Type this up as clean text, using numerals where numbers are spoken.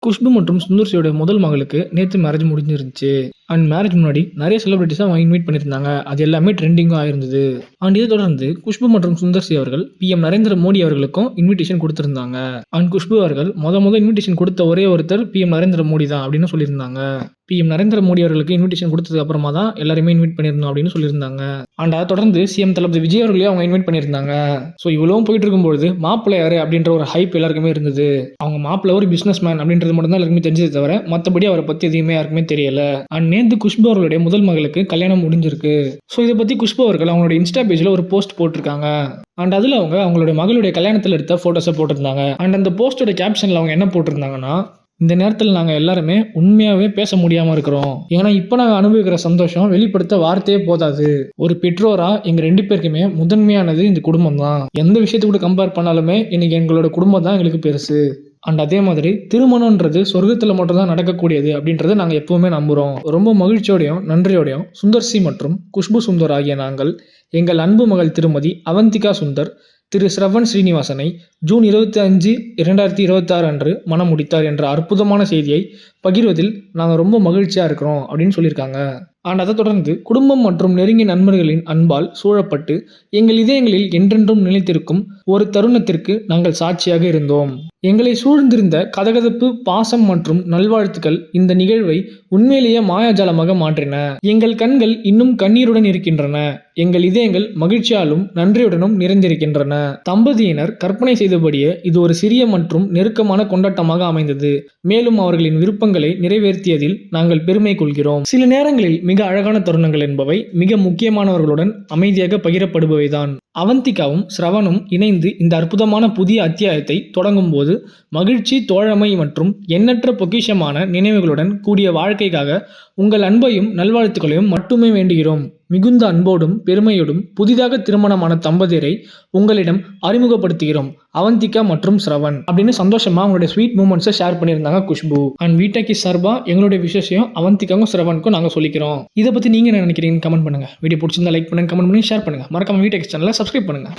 குஷ்பு மற்றும் சுந்தர்சியோட முதல் மகளுக்கு நேத்து மேரேஜ் முடிஞ்சிருந்துச்சு. அண்ட் மேரேஜ் முன்னாடி நெறைய செலிபிரிட்டீஸ அவங்க இன்வைட் பண்ணியிருந்தாங்க. அது எல்லாமே ட்ரெண்டிங்கும் ஆயிருந்தது. அண்ட் இத தொடர்ந்து குஷ்பு மற்றும் சுந்தர்சி அவர்கள் பிஎம் நரேந்திர மோடி அவர்களுக்கும் இன்விடேஷன் குடுத்திருந்தாங்க. அண்ட் குஷ்பு அவர்கள் மொத இன்விடேஷன் குடுத்த ஒரே ஒருத்தர் பிஎம் நரேந்திர மோடி தான் அப்படின்னு சொல்லியிருந்தாங்க. பிஎம் நரேந்திர மோடி அவர்களுக்கு இன்விடேஷன் குடுத்ததுக்கு அப்புறமா தான் எல்லாரையுமே இன்வைட் பண்ணியிருந்தோம் அப்படின்னு சொல்லியிருந்தாங்க. அண்ட் அதை தொடர்ந்து சிஎம் தளபதி விஜய் அவர்களையும் அவங்க இன்வைட் பண்ணியிருந்தாங்க. ஸோ இவ்வளவும் போயிட்டு இருக்கும்பொழுது மாப்பிள்ளை யாரு அப்படின்ற ஒரு ஹைப் எல்லாருக்குமே இருந்தது. அவங்க மாப்பிள்ளை ஒரு பிசினஸ் மேன் அப்படின்றது மட்டும் தான் எல்லாருக்குமே தெரிஞ்சதை தவிர மற்றபடி அவரை பத்தி எதுவுமே யாருக்குமே தெரியல. அண்ட் நேத்து குஷ்பு அவர்களுடைய முதல் மகளுக்கு கல்யாணம் முடிஞ்சிருக்கு. ஸோ இதை பத்தி குஷ்பு அவர்கள் அவங்களோட இன்ஸ்டா பேஜ்ல ஒரு போஸ்ட் போட்டிருக்காங்க. அண்ட் அதுல அவங்க அவங்களுடைய மகளுடைய கல்யாணத்தில் எடுத்த போட்டோஸை போட்டிருந்தாங்க. அண்ட் அந்த போஸ்டோட கேப்ஷன்ல அவங்க என்ன போட்டிருந்தாங்கன்னா, இந்த நேரத்தில் நாங்கள் எல்லாருமே உண்மையாகவே பேச முடியாமல் இருக்கிறோம். ஏன்னா இப்போ நாங்கள் அனுபவிக்கிற சந்தோஷம் வெளிப்படுத்த வார்த்தையே போதாது. ஒரு பெற்றோரா எங்கள் 2 பேருக்குமே முதன்மையானது இந்த குடும்பம் தான். எந்த விஷயத்தை கூட கம்பேர் பண்ணாலுமே இன்னைக்கு எங்களோட குடும்பம் தான் எங்களுக்கு பெருசு. அண்ட் அதே மாதிரி திருமணம்ன்றது சொர்க்கத்தில் மட்டும்தான் நடக்கக்கூடியது அப்படின்றத நாங்கள் எப்பவுமே நம்புகிறோம். ரொம்ப மகிழ்ச்சியோடையும் நன்றியோடையும் சுந்தர்சி மற்றும் குஷ்பு சுந்தர் ஆகிய நாங்கள் எங்கள் அன்பு மகள் திருமதி அவந்திகா சுந்தர் திரு ஸ்ரவன் ஸ்ரீனிவாசனை ஜூன் 25, 2026 அன்று மணம் முடித்தார் என்ற அற்புதமான செய்தியை பகிர்வதில் நாங்கள் ரொம்ப மகிழ்ச்சியாக இருக்கிறோம் அப்படின்னு சொல்லியிருக்காங்க. அண்ட் அதை தொடர்ந்து குடும்பம் மற்றும் நெருங்கிய நண்பர்களின் அன்பால் சூழப்பட்டு எங்கள் இதயங்களில் என்றென்றும் நிலைத்திருக்கும் ஒரு தருணத்திற்கு நாங்கள் சாட்சியாக இருந்தோம். எங்களை சூழ்ந்திருந்த கதகதப்பு, பாசம் மற்றும் நல்வாழ்த்துக்கள் இந்த நிகழ்வை உண்மையிலேயே மாயாஜாலமாக மாற்றின. எங்கள் கண்கள் இன்னும் கண்ணீருடன் இருக்கின்றன. எங்கள் இதயங்கள் மகிழ்ச்சியாலும் நன்றியுடனும் நிறைந்திருக்கின்றன. தம்பதியினர் கற்பனை செய்தபடியே இது ஒரு சிறிய மற்றும் நெருக்கமான கொண்டாட்டமாக அமைந்தது. மேலும் அவர்களின் விருப்பங்களை நிறைவேற்றியதில் நாங்கள் பெருமை கொள்கிறோம். சில நேரங்களில் மிக அழகான தருணங்கள் என்பவை மிக முக்கியமானவர்களுடன் அமைதியாக பகிரப்படுபவைதான். அவந்திகாவும் ஸ்ரவனும் இணைந்து இந்த அற்புதமான புதிய அத்தியாயத்தை தொடங்கும் போது மகிழ்ச்சி, தோழமை மற்றும் எண்ணற்ற பொக்கிஷமான நினைவுகளுடன் கூடிய வாழ்க்கைக்காக உங்கள் அன்பையும் நல்வாழ்த்துக்களையும் மட்டுமே வேண்டுகிறோம். மிகுந்த அன்போடும் பெருமையோடும் புதிதாக திருமணமான தம்பதியரை உங்களிடம் அறிமுகப்படுத்துகிறோம், அவந்திகா மற்றும் ஸ்ரவன் அப்படின்னு சந்தோஷமா அவங்களுடைய ஸ்வீட் மூமெண்ட்ஸை ஷேர் பண்ணியிருந்தாங்க குஷ்பு. அண்ட் வீட்டாக்கி சார்பா எங்களுடைய விஷயம் அவந்திகாவும் ஸ்ரவனுக்கும் நாங்கள் சொல்லிக்கிறோம். இதை பற்றி நீங்கள் என்ன நினைக்கிறீங்கன்னு கமெண்ட் பண்ணுங்க. வீடியோ பிடிச்சிருந்தா லைக் பண்ணுங்க, கமெண்ட் பண்ணி ஷேர் பண்ணுங்க. மறக்காம வீட்டாக்கி சேனலை சப்ஸ்கிரைப் பண்ணுங்க.